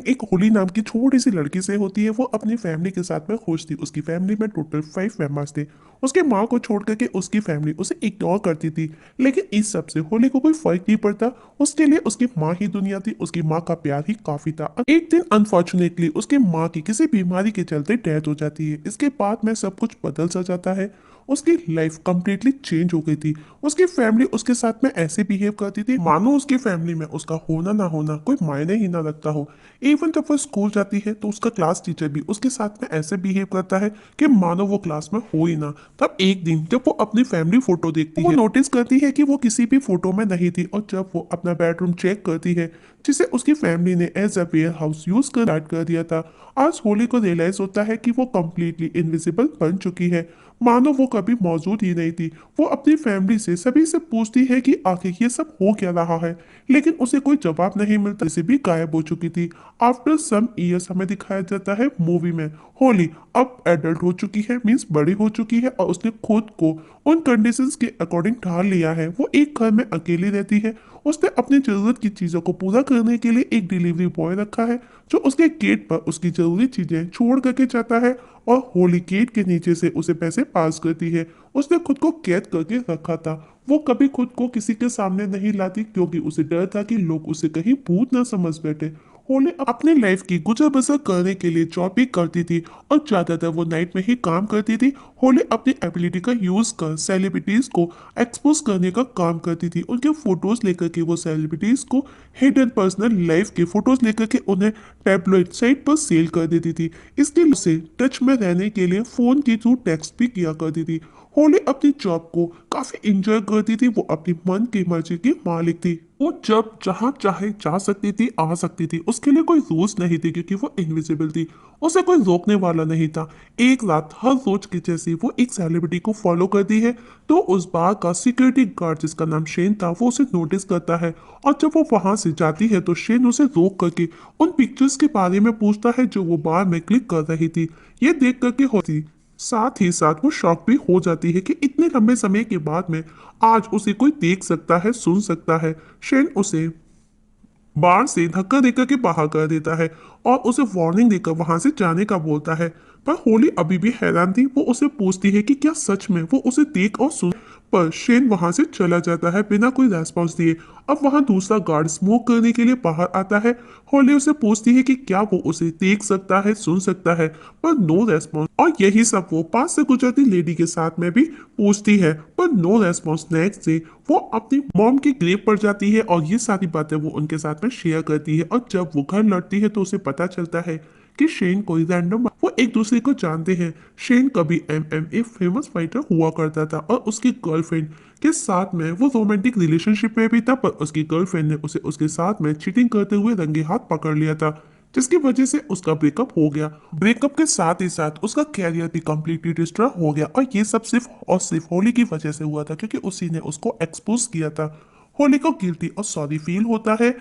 एक होली नाम की छोटी सी लड़की से होती है। वो अपनी फैमिली के साथ में खुश थी। उसकी फैमिली में टोटल 5 मेंबर्स थे। उसके माँ को छोड़ करके उसकी फैमिली उसे इग्नोर करती थी। लेकिन इस सब से होली को कोई फर्क नहीं पड़ता। उसके लिए उसकी माँ ही दुनिया थी। उसकी माँ का प्यार ही काफी था। एक दिन अनफॉर्चुनेटली उसके माँ की किसी बीमारी के चलते डेथ हो जाती है। इसके बाद में सब कुछ बदल सा जाता है। उसकी लाइफ कंप्लीटली चेंज हो गई थी। उसकी फैमिली उसके साथ में ऐसे बिहेव करती थी मानो उसकी फैमिली में उसका होना ना होना कोई मायने ही ना रखता हो। इवन जब वो स्कूल जाती है तो उसका क्लास टीचर भी उसके साथ में ऐसे बिहेव करता है कि मानो वो क्लास में हो ही ना। तब एक दिन जब वो अपनी फैमिली फोटो देखती है, वो नोटिस करती है कि वो किसी भी फोटो में नहीं थी। और जब वो अपना बेडरूम चेक करती है, जिसे उसकी फैमिली ने as a warehouse use कर स्टार्ट कर दिया था, आज होली को रियलाइज होता है कि वो कंप्लीटली इनविजिबल बन चुकी है। मानो वो कभी मौजूद ही नहीं थी। वो अपनी फैमिली से सभी से पूछती है कि आखिर ये सब हो क्या रहा है, लेकिन उसे कोई जवाब नहीं मिलता। इसे भी गायब हो चुकी थी। आफ्टर सम ईयर्स हमें दिखाया जाता है मूवी में होली अब एडल्ट हो चुकी है, मीन्स बड़ी हो चुकी है, और उसने खुद को उन कंडीशंस के अकॉर्डिंग ढाल लिया है। वो एक घर में अकेली रहती है। उसने अपनी जरूरत की चीजों को पूरा करने के लिए एक डिलीवरी बॉय रखा है, जो उसके गेट पर उसकी जरूरी चीजें छोड़ करके जाता है और होली गेट के नीचे से उसे पैसे पास करती है। उसने खुद को कैद करके रखा था। वो कभी खुद को किसी के सामने नहीं लाती क्योंकि उसे डर था कि लोग उसे कहीं भूत ना समझ बैठे। होली अपने लाइफ की गुजर बसर करने के लिए जॉब भी करती थी और ज्यादातर वो नाइट में ही काम करती थी। होली अपनी एबिलिटी का यूज कर सेलिब्रिटीज को एक्सपोज करने का काम करती थी। उनके फोटोज लेकर के वो सेलिब्रिटीज को हिडन पर्सनल लाइफ के फोटोज लेकर के उन्हें टैबलोइड साइट पर सेल कर देती थी। इसके लिए उसे टच में रहने के लिए फोन के थ्रू टेक्स्ट भी किया करती थी। होली अपनी जॉब को काफी इंजॉय करती थी। वो अपनी मन की मर्जी की मालिक थी। वो जब जहाँ चाहे जा सकती थी, आ सकती थी। उसके लिए कोई रूल्स नहीं थे क्योंकि वो इनविजिबल थी। उसे कोई रोकने वाला नहीं था। एक रात हर रोज की जैसी वो एक सेलिब्रिटी को फॉलो करती है, तो उस बार का सिक्योरिटी गार्ड जिसका नाम शेन था वो उसे नोटिस करता है। और जब वो वहां से जाती है तो शेन उसे रोक करके उन पिक्चर्स के बारे में पूछता है जो वो बार में क्लिक कर रही थी। ये देख करके होती साथ ही साथ वो शॉक भी हो जाती है कि इतने लंबे समय के बाद में आज उसे कोई देख सकता है, सुन सकता है। शेन उसे बार से धक्का देकर के बाहर कर देता है और उसे वार्निंग देकर वहां से जाने का बोलता है। पर होली अभी भी हैरान थी। वो उसे पूछती है कि क्या सच में वो उसे देख और सुन, पर शेन वहां से चला जाता है बिना कोई रेस्पॉन्स दिए। अब वहां दूसरा गार्ड स्मोक करने के लिए बाहर आता है। होली उसे पूछती है कि क्या वो उसे देख सकता है, सुन सकता है, पर नो रेस्पॉन्स। और यही सब वो पास से गुजरती लेडी के साथ में भी पूछती है, पर नो रेस्पॉन्स। नेक्स्ट डे वो अपनी मॉम के ग्रेव पर जाती है और ये सारी बातें वो उनके साथ में शेयर करती है। और जब वो घर लौटती है तो उसे पता चलता है कि शेन कोई रैंडम, वो एक दूसरे को जानते हैं। शेन कभी एमएमए फेमस फाइटर हुआ करता था और उसकी गर्लफ्रेंड के साथ में वो रोमांटिक रिलेशनशिप में भी था, पर उसकी गर्लफ्रेंड ने उसे उसके साथ में चीटिंग करते हुए रंगे हाथ पकड़ लिया था, जिसकी वजह से उसका ब्रेकअप हो गया। ब्रेकअप के साथ ही साथ उसका कैरियर भी कंप्लीटली डिस्ट्रॉय हो गया। और ये सब सिर्फ और सिर्फ होली की वजह से हुआ था क्योंकि उसी ने उसको एक्सपोज किया था। होली को गिल्टी और सॉरी फील होता है।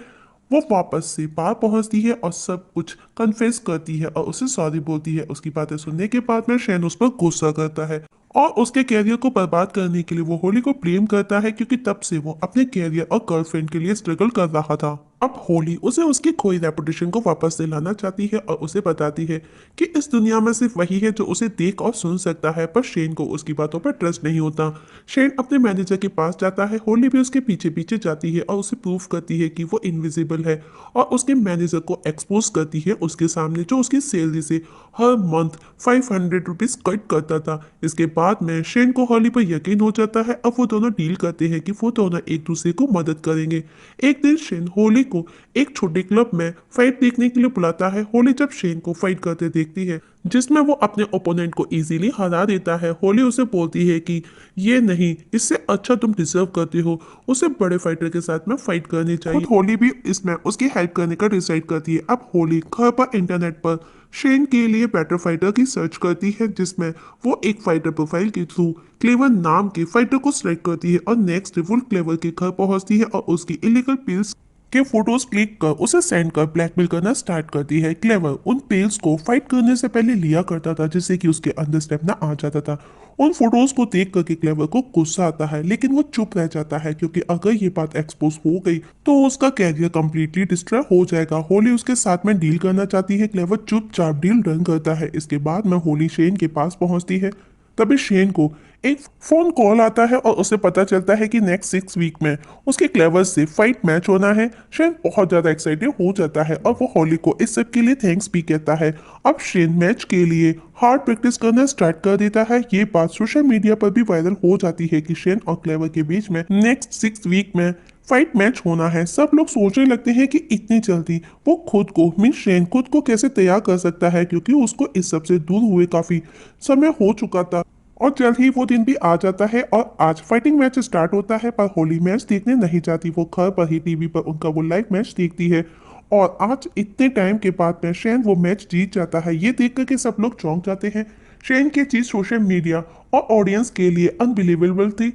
वो वापस से पार पहुंचती है और सब कुछ कन्फेस करती है और उसे सॉरी बोलती है। उसकी बातें सुनने के बाद में शैन उस पर गुस्सा करता है और उसके कैरियर को बर्बाद करने के लिए वो होली को ब्लेम करता है क्योंकि तब से वो अपने कैरियर और गर्लफ्रेंड के लिए स्ट्रगल कर रहा था। अब होली उसे उसकी खोई रेपुटेशन को वापस दिलाना चाहती है और उसे बताती है कि इस दुनिया में सिर्फ वही है जो उसे देख और सुन सकता है। पर शेन को उसकी बातों पर ट्रस्ट नहीं होता। शेन अपने मैनेजर के पास जाता है। होली भी उसके पीछे पीछे जाती है और उसे प्रूव करती है कि वो इनविजिबल है और उसके मैनेजर को एक्सपोज करती है उसके सामने, जो उसकी सैलरी से हर मंथ 500 रुपीज कट करता था। इसके बाद में शेन को होली पर यकीन हो जाता है। अब वो दोनों डील करते हैं कि वो दोनों एक दूसरे को मदद करेंगे। एक दिन शेन होली को एक छोटे क्लब में फाइट देखने के लिए बुलाता है। होली जब शेन को फाइट करते देखती है जिसमें वो अपने ओपोनेंट को इजीली हरा देता है, होली उसे बोलती है कि ये नहीं, इससे अच्छा तुम डिजर्व करती हो, उसे बड़े फाइटर के साथ में फाइट करनी चाहिए। खुद होली भी इसमें उसकी हेल्प करने का डिसाइड करती है। अब होली घर पर इंटरनेट पर शेन के लिए बेटर फाइटर की सर्च करती है, जिसमें वो एक फाइटर प्रोफाइल के थ्रू क्लेवर नाम के फाइटर को सिलेक्ट करती है और नेक्स्ट वो क्लेवर के घर पहुंचती है और उसकी इलीगल पिल्स के फोटोज क्लिक कर उसे सेंड कर ब्लैकमेल करना स्टार्ट करती है। क्लेवर उन पेल्स को फाइट करने से पहले लिया करता था जिससे कि उसके अंदर स्टेमिना आ जाता था। उन फोटोज को देख करके क्लेवर को गुस्सा आता है, लेकिन वो चुप रह जाता है क्योंकि अगर ये बात एक्सपोज हो गई तो उसका कैरियर कंप्लीटली डिस्ट्रॉय हो जाएगा। होली उसके साथ में डील करना चाहती है, क्लेवर चुपचाप डील डन करता है। इसके बाद में होली शेन के पास पहुंचती है। तभी शेन को एक फोन कॉल आता है और उसे पता चलता है कि नेक्स्ट 6 वीक में उसके क्लेवर से फाइट मैच होना है। शेन बहुत ज्यादा एक्साइटेड हो जाता है और वो होली को इस सब के लिए थैंक्स भी कहता है। अब शेन मैच के लिए हार्ड प्रैक्टिस करना स्टार्ट कर देता है। ये बात सोशल मीडिया पर भी वायरल हो जाती है कि शेन और क्लेवर के बीच में नेक्स्ट 6 वीक में फाइट मैच होना है। सब लोग सोचने लगते हैं कि इतनी जल्दी वो खुद को मीन शेन खुद को कैसे तैयार कर सकता है, क्योंकि उसको इस सब से दूर हुए काफी समय हो चुका था। और जल्द ही वो दिन भी आ जाता है और आज फाइटिंग मैच स्टार्ट होता है, पर होली मैच देखने नहीं जाती। वो घर पर ही टीवी पर उनका वो लाइव मैच देखती है और आज इतने टाइम के बाद में शेन वो मैच जीत जाता है। ये देख कर के सब लोग चौंक जाते हैं। शेन की चीज सोशल मीडिया और ऑडियंस के लिए अनबिलीवेबल थी।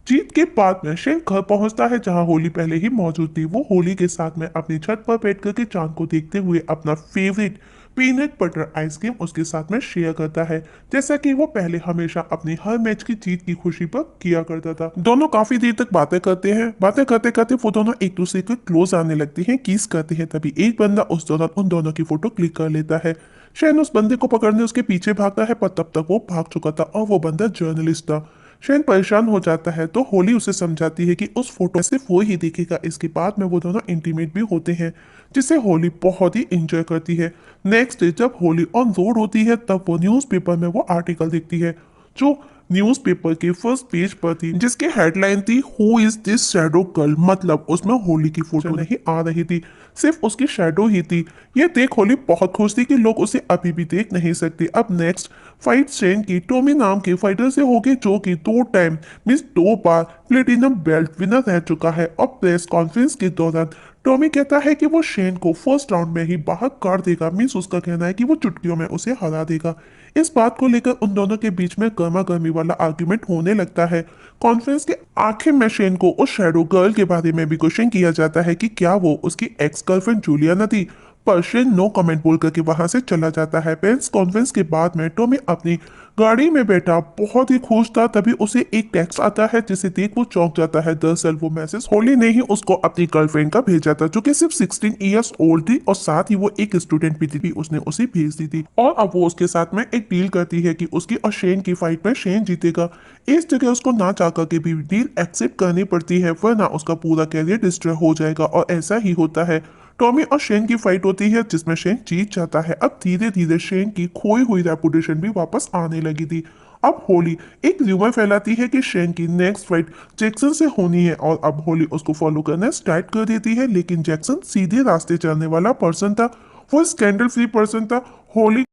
जीत के बाद में शेन घर पहुंचता है जहां होली पहले ही मौजूद थी। वो होली के साथ में अपनी छत पर बैठ करके चांद को देखते हुए अपना फेवरेट पीनट बटर आइसक्रीम उसके साथ में शेयर करता है, जैसा कि वो पहले हमेशा अपनी हर मैच की जीत की खुशी पर किया करता था। दोनों काफी देर तक बातें करते हैं। बातें करते करते वो दोनों एक दूसरे के क्लोज आने लगते हैं, किस करते हैं। तभी एक बंदा उस दौरान उन दोनों की फोटो क्लिक कर लेता है। शैन उस बंदे को पकड़ने उसके पीछे भागता है, पर तब तक वो भाग चुका था और वो बंदा जर्नलिस्ट था। शैन परेशान हो जाता है तो होली उसे समझाती है कि उस फोटो में सिर्फ वो ही दिखेगा। इसके बाद में वो दोनों इंटीमेट भी होते हैं, जिसे होली बहुत ही इंजॉय करती है। नेक्स्ट डे जब होली ऑन रोड होती है तब वो न्यूज़पेपर में वो आर्टिकल देखती है जो न्यूज़पेपर के फर्स्ट पेज पर थी, जिसकी हेडलाइन थी who is this shadow girl. मतलब उसमें होली की फोटो नहीं आ रही थी, सिर्फ उसकी शैडो ही थी। ये देख होली बहुत खुश थी कि लोग उसे अभी भी देख नहीं सकते। अब नेक्स्ट फाइट शेन की टॉमी नाम के फाइटर से होगी, जो कि 2 टाइम मीन्स 2 बार प्लेटिनम बेल्ट विनर रह चुका है। और प्रेस कॉन्फ्रेंस के दौरान टॉमी कहता है कि वो शेन को फर्स्ट राउंड में ही बाहर काट देगा। मीन्स उसका कहना है कि वो चुटकियों में उसे हरा देगा। इस बात को लेकर उन दोनों के बीच में गर्मा गर्मी वाला आर्ग्यूमेंट होने लगता है। कॉन्फ्रेंस के आखिर में शेन को उस शैडो गर्ल के बारे में भी क्वेश्चन किया जाता है कि क्या वो उसकी एक्स गर्लफ्रेंड जूलियाना थी, पर शेन नो कमेंट बोल करके वहां से चला जाता है। प्रेस कॉन्फ्रेंस के बाद में टॉमी अपनी गाड़ी में बैठा बहुत ही खुश था। तभी उसे एक टेक्स्ट आता है जिसे देख वो चौंक जाता है। दरअसल वो मैसेज होली ने ही उसको अपनी गर्लफ्रेंड का भेजा था, जो कि सिर्फ 16 ईयर्स ओल्ड थी और साथ ही वो एक स्टूडेंट भी थी। उसने उसे भेज दी थी और अब वो उसके साथ में एक डील करती है कि उसकी और शेन की फाइट में शेन जीतेगा। इस जगह उसको ना चाहकर के भी डील एक्सेप्ट करनी पड़ती है, वरना उसका पूरा कैरियर डिस्ट्रॉय हो जाएगा। और ऐसा ही होता है। टॉमी और शेन की फाइट होती है जिसमें शेन जीत जाता है। अब धीरे धीरे शेन की खोई हुई रेपुटेशन भी वापस आने लगी थी। अब होली एक र्यूमर फैलाती है कि शेन की नेक्स्ट फाइट जैक्सन से होनी है और अब होली उसको फॉलो करना स्टार्ट कर देती है। लेकिन जैक्सन सीधे रास्ते चलने वाला पर्सन था, वो स्कैंडल फ्री पर्सन था। होली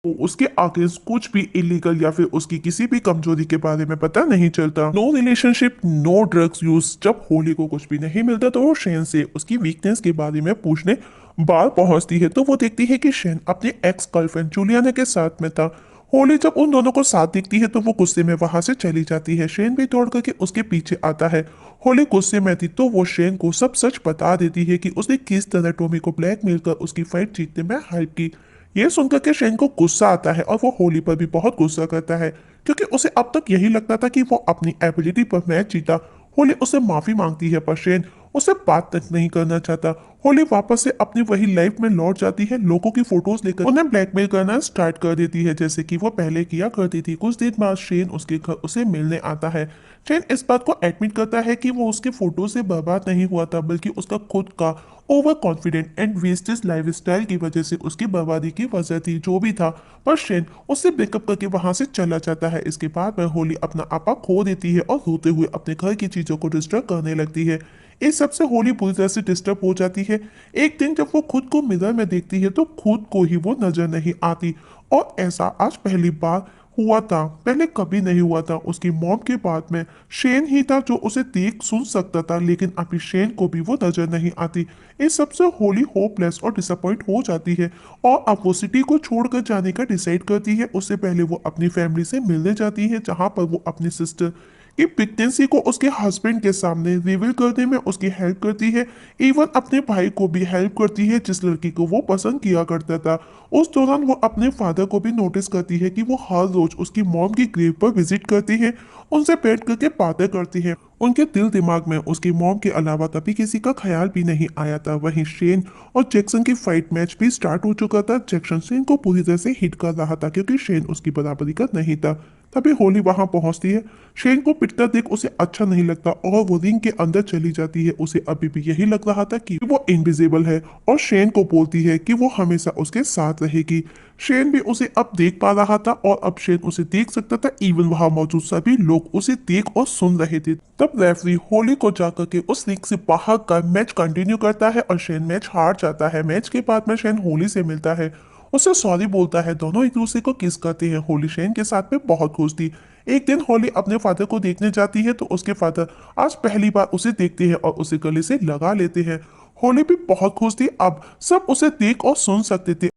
को उसके आगे कुछ भी इलीगल या फिर उसकी किसी भी कमजोरी के बारे में पता नहीं चलता। No relationship, no drugs use. जब होली को कुछ भी नहीं मिलता तो वो शेन से उसकी वीकनेस के बारे में पूछने बाहर पहुंचती है, तो वो देखती है कि शेन अपने एक्स गर्लफ्रेंड जूलियाना के साथ में था। होली जब उन दोनों को साथ दिखती है तो वो गुस्से में वहां से चली जाती है। शेन भी दौड़ करके उसके पीछे आता है। होली गुस्से में थी तो वो शेन को सब सच बता देती है कि उसने किस तरह टॉमी को ब्लैकमेल कर उसकी फाइट जीतने में हेल्प की। ये सुनकर के शेन को गुस्सा आता है और वो होली पर भी बहुत गुस्सा करता है, क्योंकि उसे अब तक यही लगता था कि वो अपनी एबिलिटी पर मैच जीता। होली उससे माफी मांगती है पर शेन उससे बात तक नहीं करना चाहता। होली वापस से अपनी वही लाइफ में लौट जाती है। लोगों की फोटोज लेकर उन्हें ब्लैकमेल करना स्टार्ट कर देती है, जैसे कि वो पहले किया करती थी। कुछ दिन बाद शेन उसके घर उसे मिलने आता है। शेन इस बात को एडमिट करता है कि वो उसके फोटो से बर्बाद नहीं हुआ था, बल्कि उसका खुद का over confident and wastage life style की वजह से उसकी बर्बादी की वजह थी। जो भी था, पर शेन उससे ब्रेकअप करके वहां से चला जाता है। इसके बाद में होली अपना आपा खो देती है और रोते हुए अपने घर की चीजों को डिस्टर्ब करने लगती है। इस सबसे होली पूरी तरह से डिस्टर्ब हो जाती है। एक दिन जब वो खुद को मिरर में देखती है तो खुद को ही वो नजर नहीं आती, और ऐसा आज पहली बार हुआ था, पहले कभी नहीं हुआ था। उसकी मौत के बाद में शेन ही था जो उसे देख सुन सकता था, लेकिन अभी शेन को भी वो नजर नहीं आती। इस सबसे होली होपलेस और डिसअपॉइंट हो जाती है और अब वो सिटी को छोड़कर जाने का डिसाइड करती है। उससे पहले वो अपनी फैमिली से मिलने जाती है, जहां पर वो अपनी सिस्टर कि प्रेगनेंसी को उसके हस्बैंड के सामने रिवील करने में उसकी हेल्प करती है। इवन अपने भाई को भी हेल्प करती है जिस लड़की को वो पसंद किया करता था। उस दौरान वो अपने फादर को भी नोटिस करती है कि वो हर रोज उसकी मॉम की ग्रेव पर विजिट करती है, उनसे बैठ करके बातें करती है। उनके दिल दिमाग में उसकी मॉम के अलावा कभी किसी का ख्याल भी नहीं आया था। वहीं शेन और जैक्सन की फाइट मैच भी स्टार्ट हो चुका था। जैक्सन शेन को पूरी तरह से हिट कर रहा था क्योंकि शेन उसकी बराबरी का नहीं था। तभी होली वहां पहुंचती है। शेन को पिटता देख उसे अच्छा नहीं लगता और वो रिंग के अंदर चली जाती है। उसे अभी भी यही लग रहा था कि वो इनविजिबल है और शेन को बोलती है कि वो हमेशा उसके साथ रहेगी। शेन भी उसे अब देख पा रहा था और अब शेन उसे देख सकता था। इवन वहां मौजूद सभी लोग उसे देख और सुन रहे थे। तब रेफरी होली को जाकर के उस रिंग से बाहर का मैच कंटिन्यू करता है और शेन मैच हार जाता है। मैच के बाद में शेन होली से मिलता है, उससे सॉरी बोलता है। दोनों एक दूसरे को किस करते हैं। होली शेन के साथ में बहुत खुश थी। एक दिन होली अपने फादर को देखने जाती है तो उसके फादर आज पहली बार उसे देखते हैं और उसे गले से लगा लेते हैं। होली भी बहुत खुश थी, अब सब उसे देख और सुन सकते थे।